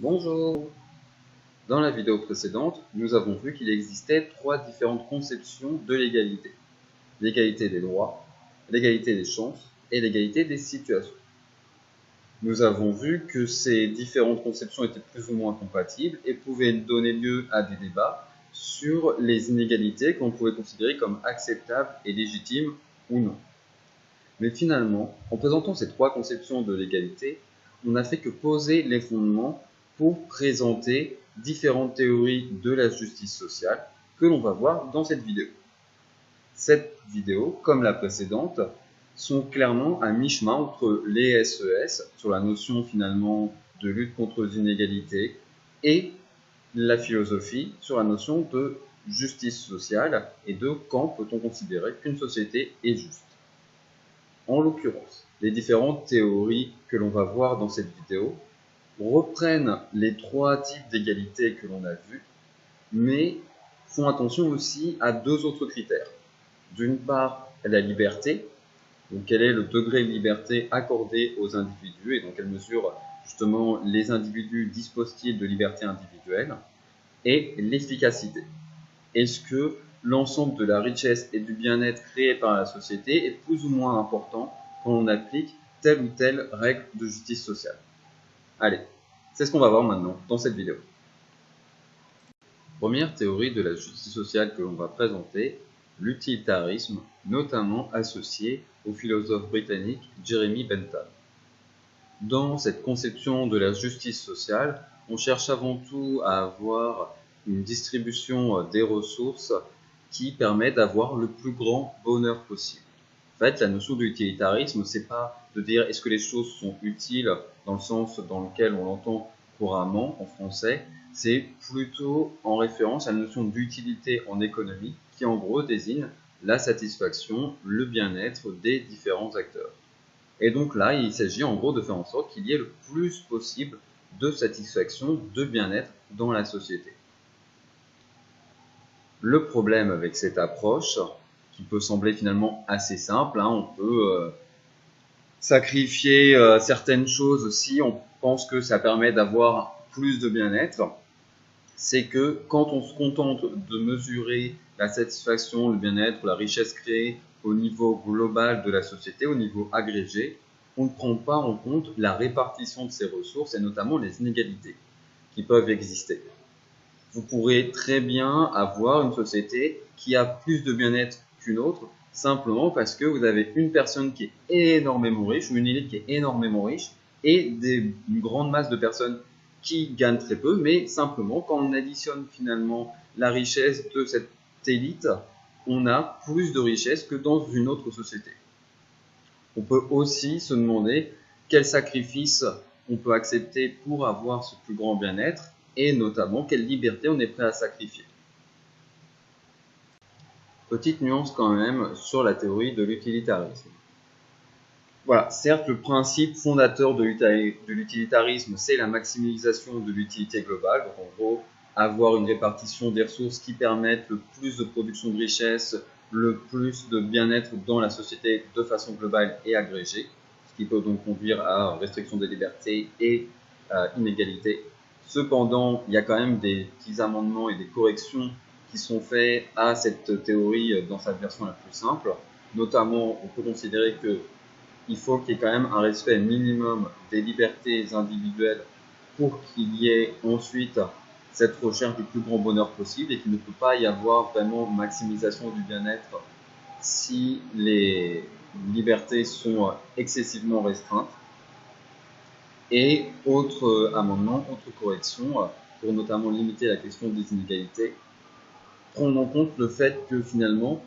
Bonjour! Dans la vidéo précédente, nous avons vu qu'il existait trois différentes conceptions de l'égalité. L'égalité des droits, l'égalité des chances et l'égalité des situations. Nous avons vu que ces différentes conceptions étaient plus ou moins compatibles et pouvaient donner lieu à des débats sur les inégalités qu'on pouvait considérer comme acceptables et légitimes ou non. Mais finalement, en présentant ces trois conceptions de l'égalité, on n'a fait que poser les fondements pour présenter différentes théories de la justice sociale que l'on va voir dans cette vidéo. Cette vidéo, comme la précédente, sont clairement à mi-chemin entre les SES, sur la notion finalement de lutte contre les inégalités, et la philosophie sur la notion de justice sociale et de quand peut-on considérer qu'une société est juste. En l'occurrence, les différentes théories que l'on va voir dans cette vidéo reprennent les trois types d'égalité que l'on a vus, mais font attention aussi à deux autres critères. D'une part, la liberté, donc quel est le degré de liberté accordé aux individus et dans quelle mesure justement les individus disposent-ils de liberté individuelle, et l'efficacité. Est-ce que l'ensemble de la richesse et du bien-être créé par la société est plus ou moins important quand on applique telle ou telle règle de justice sociale? Allez, c'est ce qu'on va voir maintenant dans cette vidéo. Première théorie de la justice sociale que l'on va présenter, l'utilitarisme, notamment associé au philosophe britannique Jeremy Bentham. Dans cette conception de la justice sociale, on cherche avant tout à avoir une distribution des ressources qui permet d'avoir le plus grand bonheur possible. En fait, la notion d'utilitarisme, c'est pas de dire est-ce que les choses sont utiles dans le sens dans lequel on l'entend couramment en français, c'est plutôt en référence à la notion d'utilité en économie qui en gros désigne la satisfaction, le bien-être des différents acteurs. Et donc là, il s'agit en gros de faire en sorte qu'il y ait le plus possible de satisfaction, de bien-être dans la société. Le problème avec cette approche, qui peut sembler finalement assez simple, on peut sacrifier certaines choses si on pense que ça permet d'avoir plus de bien-être, c'est que quand on se contente de mesurer la satisfaction, le bien-être, la richesse créée au niveau global de la société, au niveau agrégé, on ne prend pas en compte la répartition de ces ressources et notamment les inégalités qui peuvent exister. Vous pourrez très bien avoir une société qui a plus de bien-être qu'une autre, simplement parce que vous avez une personne qui est énormément riche ou une élite qui est énormément riche et une grande masse de personnes qui gagnent très peu, mais simplement quand on additionne finalement la richesse de cette élite, on a plus de richesse que dans une autre société. On peut aussi se demander quels sacrifices on peut accepter pour avoir ce plus grand bien-être et notamment quelle liberté on est prêt à sacrifier. Petite nuance quand même sur la théorie de l'utilitarisme. Voilà, certes, le principe fondateur de l'utilitarisme, c'est la maximisation de l'utilité globale. Donc en gros, avoir une répartition des ressources qui permettent le plus de production de richesse, le plus de bien-être dans la société de façon globale et agrégée, ce qui peut donc conduire à restriction des libertés et inégalité. Cependant, il y a quand même des petits amendements et des corrections qui sont faits à cette théorie dans sa version la plus simple. Notamment, on peut considérer que il faut qu'il y ait quand même un respect minimum des libertés individuelles pour qu'il y ait ensuite cette recherche du plus grand bonheur possible et qu'il ne peut pas y avoir vraiment maximisation du bien-être si les libertés sont excessivement restreintes. Et autre amendement, autre correction, pour notamment limiter la question des inégalités, prendre en compte le fait que finalement,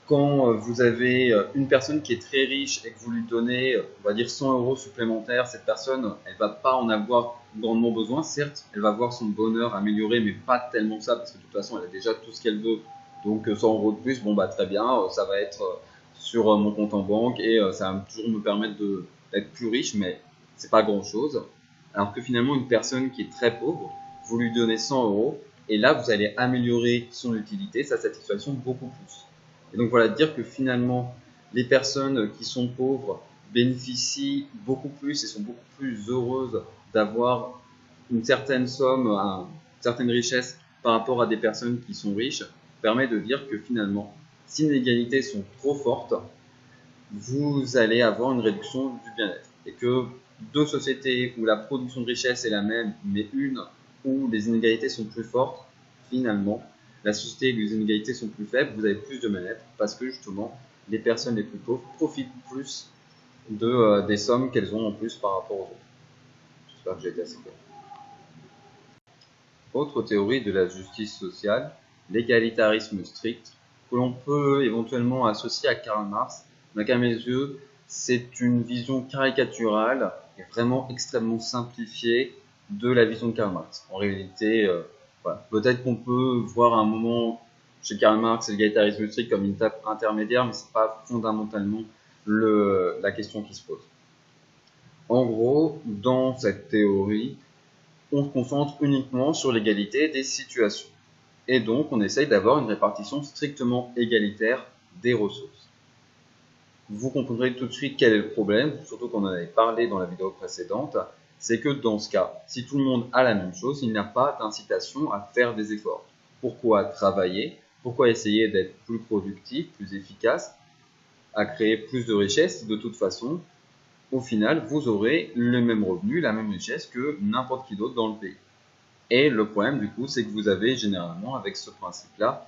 quand vous avez une personne qui est très riche et que vous lui donnez, on va dire 100 € supplémentaires, cette personne, elle va pas en avoir grandement besoin. Certes, elle va voir son bonheur amélioré, mais pas tellement ça, parce que de toute façon, elle a déjà tout ce qu'elle veut. Donc 100 € de plus, bon bah très bien, ça va être sur mon compte en banque et ça va toujours me permettre d'être plus riche, mais c'est pas grand chose. Alors que finalement, une personne qui est très pauvre, vous lui donnez 100 € et là, vous allez améliorer son utilité, sa satisfaction beaucoup plus. Et donc voilà, dire que finalement, les personnes qui sont pauvres bénéficient beaucoup plus et sont beaucoup plus heureuses d'avoir une certaine somme, une certaine richesse par rapport à des personnes qui sont riches, permet de dire que finalement, si les inégalités sont trop fortes, vous allez avoir une réduction du bien-être. Et que deux sociétés où la production de richesse est la même, mais une où les inégalités sont plus fortes, finalement, la société où les inégalités sont plus faibles, vous avez plus de bien-être parce que justement, les personnes les plus pauvres profitent plus des sommes qu'elles ont en plus par rapport aux autres. J'espère que j'ai été assez clair. Autre théorie de la justice sociale, l'égalitarisme strict, que l'on peut éventuellement associer à Karl Marx, mais qu'à mes yeux, c'est une vision caricaturale et vraiment extrêmement simplifiée de la vision de Karl Marx. En réalité, voilà. Peut-être qu'on peut voir à un moment chez Karl Marx l'égalitarisme strict comme une étape intermédiaire, mais ce n'est pas fondamentalement la question qui se pose. En gros, dans cette théorie, on se concentre uniquement sur l'égalité des situations. Et donc, on essaye d'avoir une répartition strictement égalitaire des ressources. Vous comprendrez tout de suite quel est le problème, surtout qu'on en avait parlé dans la vidéo précédente, c'est que dans ce cas, si tout le monde a la même chose, il n'y a pas d'incitation à faire des efforts. Pourquoi travailler? Pourquoi essayer d'être plus productif, plus efficace, à créer plus de richesses si de toute façon, au final, vous aurez le même revenu, la même richesse que n'importe qui d'autre dans le pays. Et le problème, du coup, c'est que vous avez généralement, avec ce principe-là,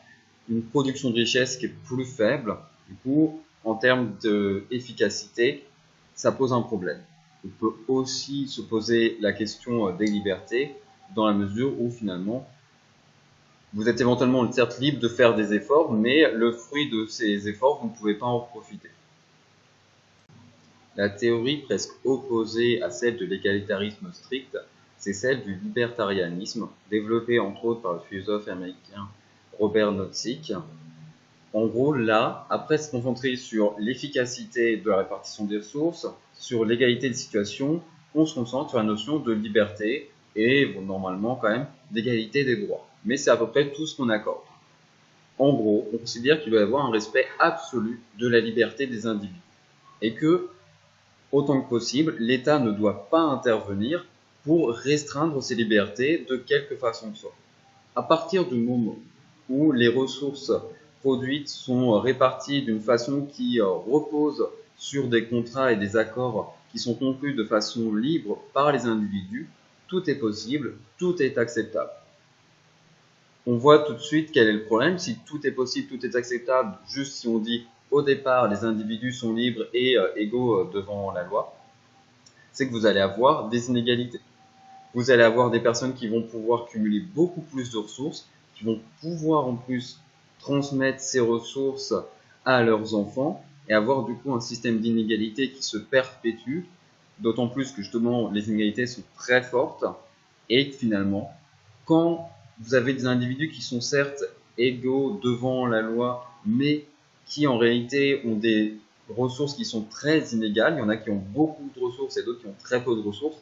une production de richesse qui est plus faible. Du coup, en termes d'efficacité, ça pose un problème. On peut aussi se poser la question des libertés, dans la mesure où, finalement, vous êtes éventuellement certes libre de faire des efforts, mais le fruit de ces efforts, vous ne pouvez pas en profiter. La théorie presque opposée à celle de l'égalitarisme strict, c'est celle du libertarianisme, développée entre autres par le philosophe américain Robert Nozick. En gros, là, après se concentrer sur l'efficacité de la répartition des ressources, sur l'égalité des situations, on se concentre sur la notion de liberté et normalement quand même d'égalité des droits. Mais c'est à peu près tout ce qu'on accorde. En gros, on considère qu'il doit y avoir un respect absolu de la liberté des individus et que autant que possible, l'État ne doit pas intervenir pour restreindre ses libertés de quelque façon que ce soit. À partir du moment où les ressources produites sont réparties d'une façon qui repose sur des contrats et des accords qui sont conclus de façon libre par les individus, tout est possible, tout est acceptable. On voit tout de suite quel est le problème. Si tout est possible, tout est acceptable, juste si on dit au départ les individus sont libres et égaux devant la loi, c'est que vous allez avoir des inégalités. Vous allez avoir des personnes qui vont pouvoir cumuler beaucoup plus de ressources, qui vont pouvoir en plus transmettre ces ressources à leurs enfants et avoir du coup un système d'inégalité qui se perpétue, d'autant plus que justement les inégalités sont très fortes et que finalement, quand vous avez des individus qui sont certes égaux devant la loi, mais qui en réalité ont des ressources qui sont très inégales, il y en a qui ont beaucoup de ressources et d'autres qui ont très peu de ressources,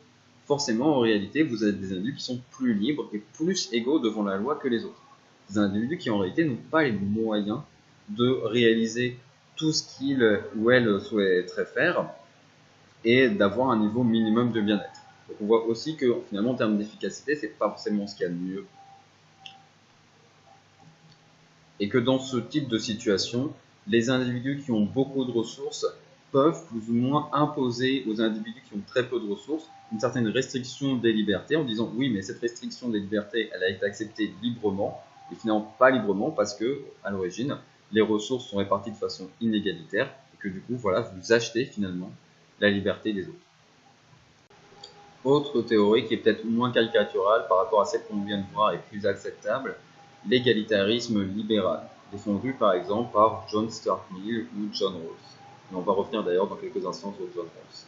forcément en réalité vous avez des individus qui sont plus libres et plus égaux devant la loi que les autres. Des individus qui en réalité n'ont pas les moyens de réaliser tout ce qu'ils ou elles souhaiteraient faire et d'avoir un niveau minimum de bien-être. Donc on voit aussi que finalement en termes d'efficacité, c'est pas forcément ce qu'il y a de mieux. Et que dans ce type de situation, les individus qui ont beaucoup de ressources peuvent plus ou moins imposer aux individus qui ont très peu de ressources une certaine restriction des libertés en disant oui, mais cette restriction des libertés, elle a été acceptée librement, et finalement pas librement parce que, à l'origine, les ressources sont réparties de façon inégalitaire et que du coup, voilà, vous achetez finalement la liberté des autres. Autre théorie qui est peut-être moins caricaturale par rapport à celle qu'on vient de voir et plus acceptable, l'égalitarisme libéral, défendu par exemple par John Stuart Mill ou John Rawls. Et on va revenir d'ailleurs dans quelques instants sur John Rawls.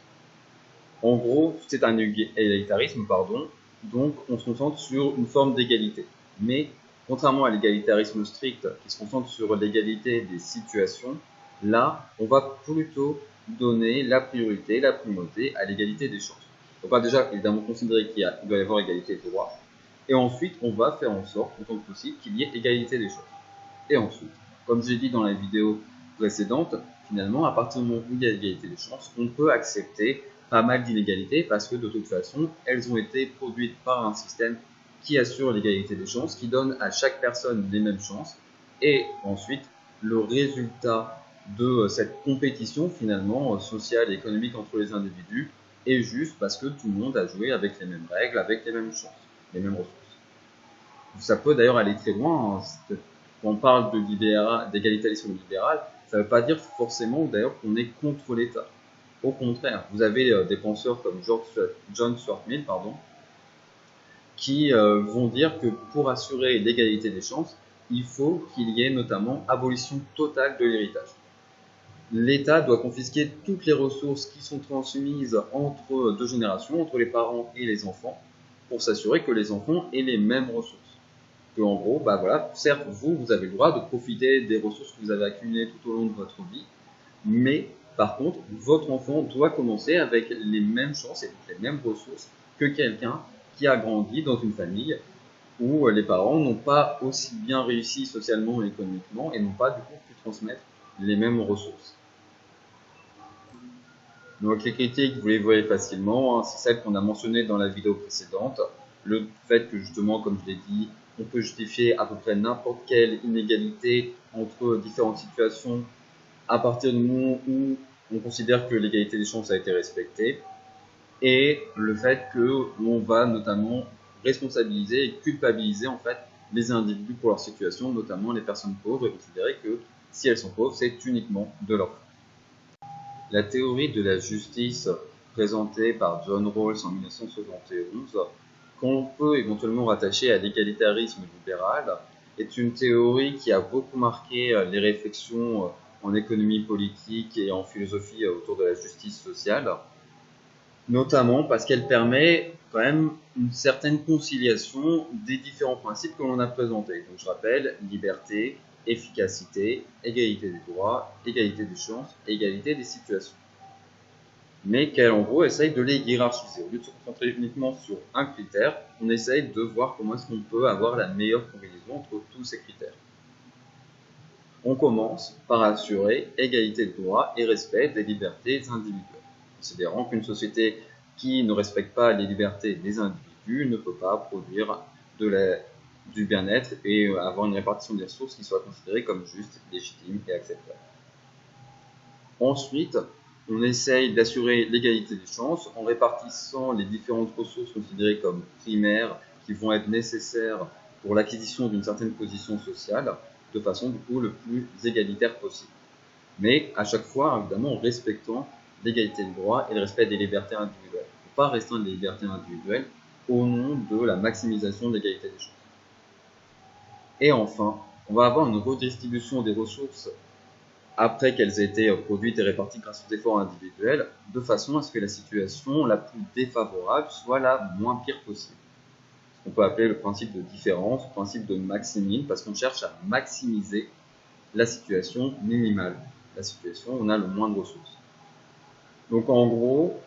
En gros, c'est un égalitarisme, donc on se concentre sur une forme d'égalité. Mais contrairement à l'égalitarisme strict qui se concentre sur l'égalité des situations, là, on va plutôt donner la priorité, la primauté à l'égalité des chances. On va déjà évidemment considérer qu'il doit y avoir égalité de droit, et ensuite on va faire en sorte, autant que possible, qu'il y ait égalité des chances. Et ensuite, comme j'ai dit dans la vidéo précédente, finalement, à partir du moment où il y a égalité des chances, on peut accepter pas mal d'inégalités parce que de toute façon, elles ont été produites par un système qui assure l'égalité des chances, qui donne à chaque personne les mêmes chances, et ensuite le résultat de cette compétition finalement sociale et économique entre les individus est juste parce que tout le monde a joué avec les mêmes règles, avec les mêmes chances, les mêmes ressources. Ça peut d'ailleurs aller très loin. Quand on parle d'égalitarisme libéral, ça ne veut pas dire forcément d'ailleurs qu'on est contre l'État. Au contraire, vous avez des penseurs comme John Stuart Mill, qui vont dire que pour assurer l'égalité des chances, il faut qu'il y ait notamment abolition totale de l'héritage. L'État doit confisquer toutes les ressources qui sont transmises entre deux générations, entre les parents et les enfants, pour s'assurer que les enfants aient les mêmes ressources. Que en gros, bah voilà, certes, vous avez le droit de profiter des ressources que vous avez accumulées tout au long de votre vie, mais par contre, votre enfant doit commencer avec les mêmes chances et les mêmes ressources que quelqu'un qui a grandi dans une famille où les parents n'ont pas aussi bien réussi socialement et économiquement et n'ont pas du coup pu transmettre les mêmes ressources. Donc les critiques, vous les voyez facilement, c'est celles qu'on a mentionnées dans la vidéo précédente. Le fait que justement, comme je l'ai dit, on peut justifier à peu près n'importe quelle inégalité entre différentes situations à partir du moment où on considère que l'égalité des chances a été respectée, et le fait qu'on va notamment responsabiliser et culpabiliser en fait les individus pour leur situation, notamment les personnes pauvres, et considérer que si elles sont pauvres, c'est uniquement de leur faute. La théorie de la justice présentée par John Rawls en 1971, qu'on peut éventuellement rattacher à l'égalitarisme libéral, est une théorie qui a beaucoup marqué les réflexions en économie politique et en philosophie autour de la justice sociale, notamment parce qu'elle permet quand même une certaine conciliation des différents principes que l'on a présentés. Donc je rappelle, liberté, efficacité, égalité des droits, égalité des chances, égalité des situations. Mais qu'elle en gros essaye de les hiérarchiser. Au lieu de se concentrer uniquement sur un critère, on essaye de voir comment est-ce qu'on peut avoir la meilleure combinaison entre tous ces critères. On commence par assurer égalité de droits et respect des libertés individuelles, considérant qu'une société qui ne respecte pas les libertés des individus ne peut pas produire du bien-être et avoir une répartition des ressources qui soit considérée comme juste, légitime et acceptable. Ensuite, on essaye d'assurer l'égalité des chances en répartissant les différentes ressources considérées comme primaires qui vont être nécessaires pour l'acquisition d'une certaine position sociale de façon du coup le plus égalitaire possible. Mais à chaque fois, évidemment, en respectant l'égalité des droits et le respect des libertés individuelles. Il ne faut pas restreindre les libertés individuelles au nom de la maximisation de l'égalité des chances. Et enfin, on va avoir une redistribution des ressources après qu'elles aient été produites et réparties grâce aux efforts individuels, de façon à ce que la situation la plus défavorable soit la moins pire possible. On peut appeler le principe de différence, le principe de maximine, parce qu'on cherche à maximiser la situation minimale, la situation où on a le moins de ressources. Donc en gros,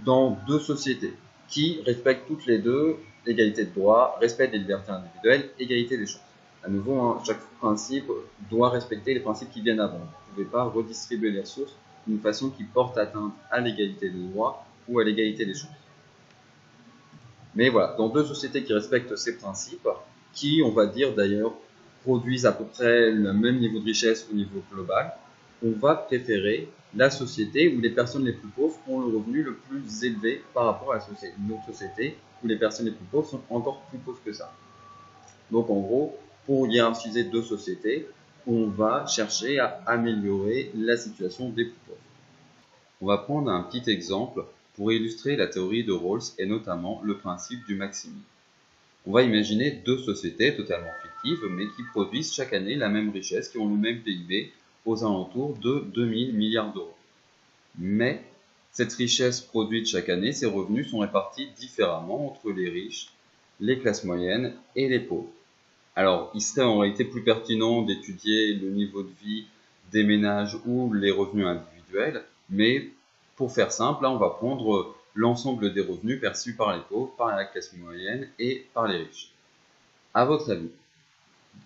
dans deux sociétés qui respectent toutes les deux l'égalité de droits, respect des libertés individuelles, égalité des chances. À nouveau, chaque principe doit respecter les principes qui viennent avant. Vous ne pouvez pas redistribuer les ressources d'une façon qui porte atteinte à l'égalité des droits ou à l'égalité des chances. Mais voilà, dans deux sociétés qui respectent ces principes, qui, on va dire d'ailleurs, produisent à peu près le même niveau de richesse au niveau global, on va préférer la société où les personnes les plus pauvres ont le revenu le plus élevé par rapport à une autre société où les personnes les plus pauvres sont encore plus pauvres que ça. Donc en gros, pour hiérarchiser deux sociétés, on va chercher à améliorer la situation des plus pauvres. On va prendre un petit exemple pour illustrer la théorie de Rawls et notamment le principe du maximum. On va imaginer deux sociétés totalement fictives mais qui produisent chaque année la même richesse, qui ont le même PIB aux alentours de 2000 milliards d'euros. Mais cette richesse produite chaque année, ces revenus sont répartis différemment entre les riches, les classes moyennes et les pauvres. Alors, il serait en réalité plus pertinent d'étudier le niveau de vie des ménages ou les revenus individuels, mais pour faire simple, là, on va prendre l'ensemble des revenus perçus par les pauvres, par la classe moyenne et par les riches. À votre avis,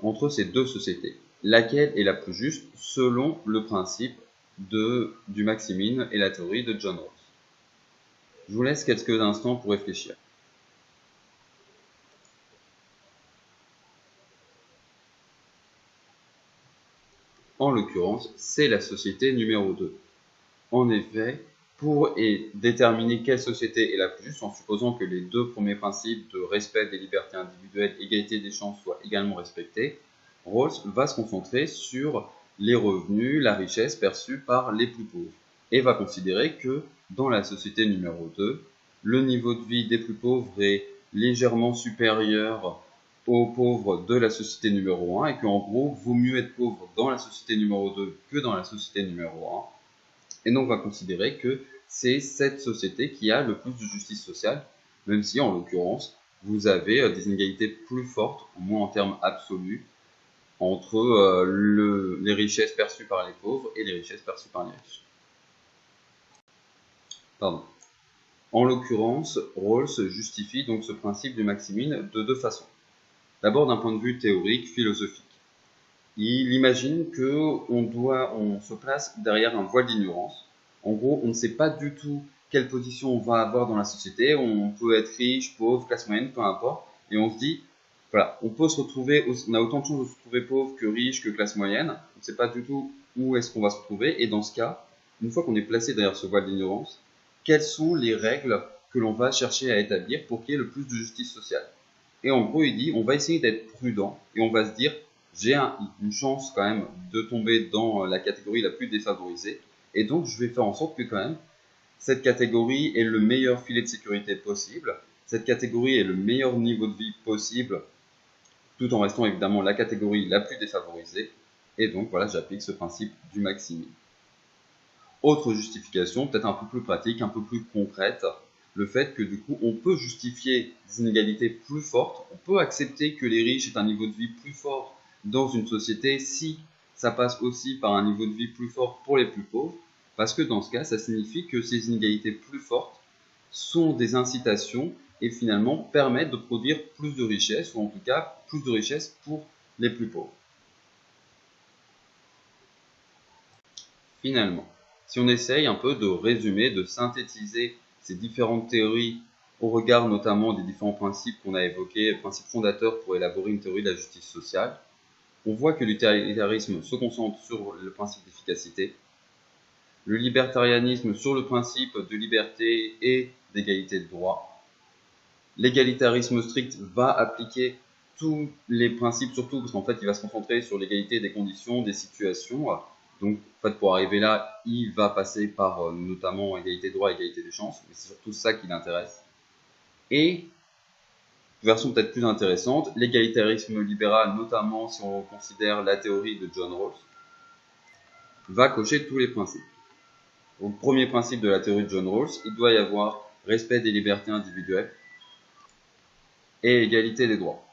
entre ces deux sociétés, laquelle est la plus juste selon le principe du maximine et la théorie de John Rawls? Je vous laisse quelques instants pour réfléchir. En l'occurrence, c'est la société numéro 2. En effet, pour déterminer quelle société est la plus juste, en supposant que les deux premiers principes de respect des libertés individuelles, égalité des chances soient également respectés, Rawls va se concentrer sur les revenus, la richesse perçue par les plus pauvres, et va considérer que dans la société numéro 2, le niveau de vie des plus pauvres est légèrement supérieur aux pauvres de la société numéro 1, et qu'en gros, vaut mieux être pauvre dans la société numéro 2 que dans la société numéro 1, et donc on va considérer que c'est cette société qui a le plus de justice sociale, même si en l'occurrence, vous avez des inégalités plus fortes, au moins en termes absolus, entre les richesses perçues par les pauvres et les richesses perçues par les riches. Pardon. En l'occurrence, Rawls justifie donc ce principe du maximin de deux façons. D'abord d'un point de vue théorique, philosophique. Il imagine qu'on se place derrière un voile d'ignorance. En gros, on ne sait pas du tout quelle position on va avoir dans la société. On peut être riche, pauvre, classe moyenne, peu importe. Et on se dit, voilà, on peut se retrouver, on a autant de chances de se retrouver pauvre que riche que classe moyenne. On ne sait pas du tout où est-ce qu'on va se retrouver. Et dans ce cas, une fois qu'on est placé derrière ce voile d'ignorance, quelles sont les règles que l'on va chercher à établir pour qu'il y ait le plus de justice sociale? Et en gros, il dit, on va essayer d'être prudent et on va se dire, j'ai une chance quand même de tomber dans la catégorie la plus défavorisée, et donc je vais faire en sorte que quand même cette catégorie ait le meilleur filet de sécurité possible, cette catégorie ait le meilleur niveau de vie possible, tout en restant évidemment la catégorie la plus défavorisée, et donc voilà, j'applique ce principe du maximum. Autre justification, peut-être un peu plus pratique, un peu plus concrète, le fait que du coup on peut justifier des inégalités plus fortes, on peut accepter que les riches aient un niveau de vie plus fort dans une société si ça passe aussi par un niveau de vie plus fort pour les plus pauvres, parce que dans ce cas, ça signifie que ces inégalités plus fortes sont des incitations et finalement permettent de produire plus de richesses, ou en tout cas plus de richesses pour les plus pauvres. Finalement, si on essaye un peu de résumer, de synthétiser ces différentes théories au regard notamment des différents principes qu'on a évoqués, principes fondateurs pour élaborer une théorie de la justice sociale, on voit que l'utilitarisme se concentre sur le principe d'efficacité, le libertarianisme sur le principe de liberté et d'égalité de droit, l'égalitarisme strict va appliquer tous les principes, surtout parce qu'en fait il va se concentrer sur l'égalité des conditions, des situations. Donc en fait pour arriver là, il va passer par notamment égalité de droit, égalité des chances, mais c'est surtout ça qui l'intéresse. Et version peut-être plus intéressante, l'égalitarisme libéral, notamment si on considère la théorie de John Rawls, va cocher tous les principes. Donc premier principe de la théorie de John Rawls, il doit y avoir respect des libertés individuelles et égalité des droits.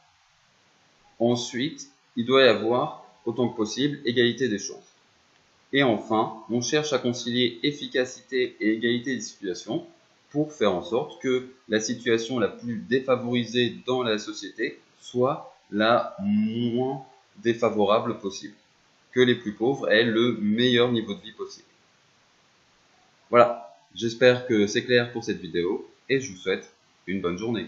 Ensuite, il doit y avoir, autant que possible, égalité des chances. Et enfin, on cherche à concilier efficacité et égalité des situations pour faire en sorte que la situation la plus défavorisée dans la société soit la moins défavorable possible, que les plus pauvres aient le meilleur niveau de vie possible. Voilà, j'espère que c'est clair pour cette vidéo et je vous souhaite une bonne journée.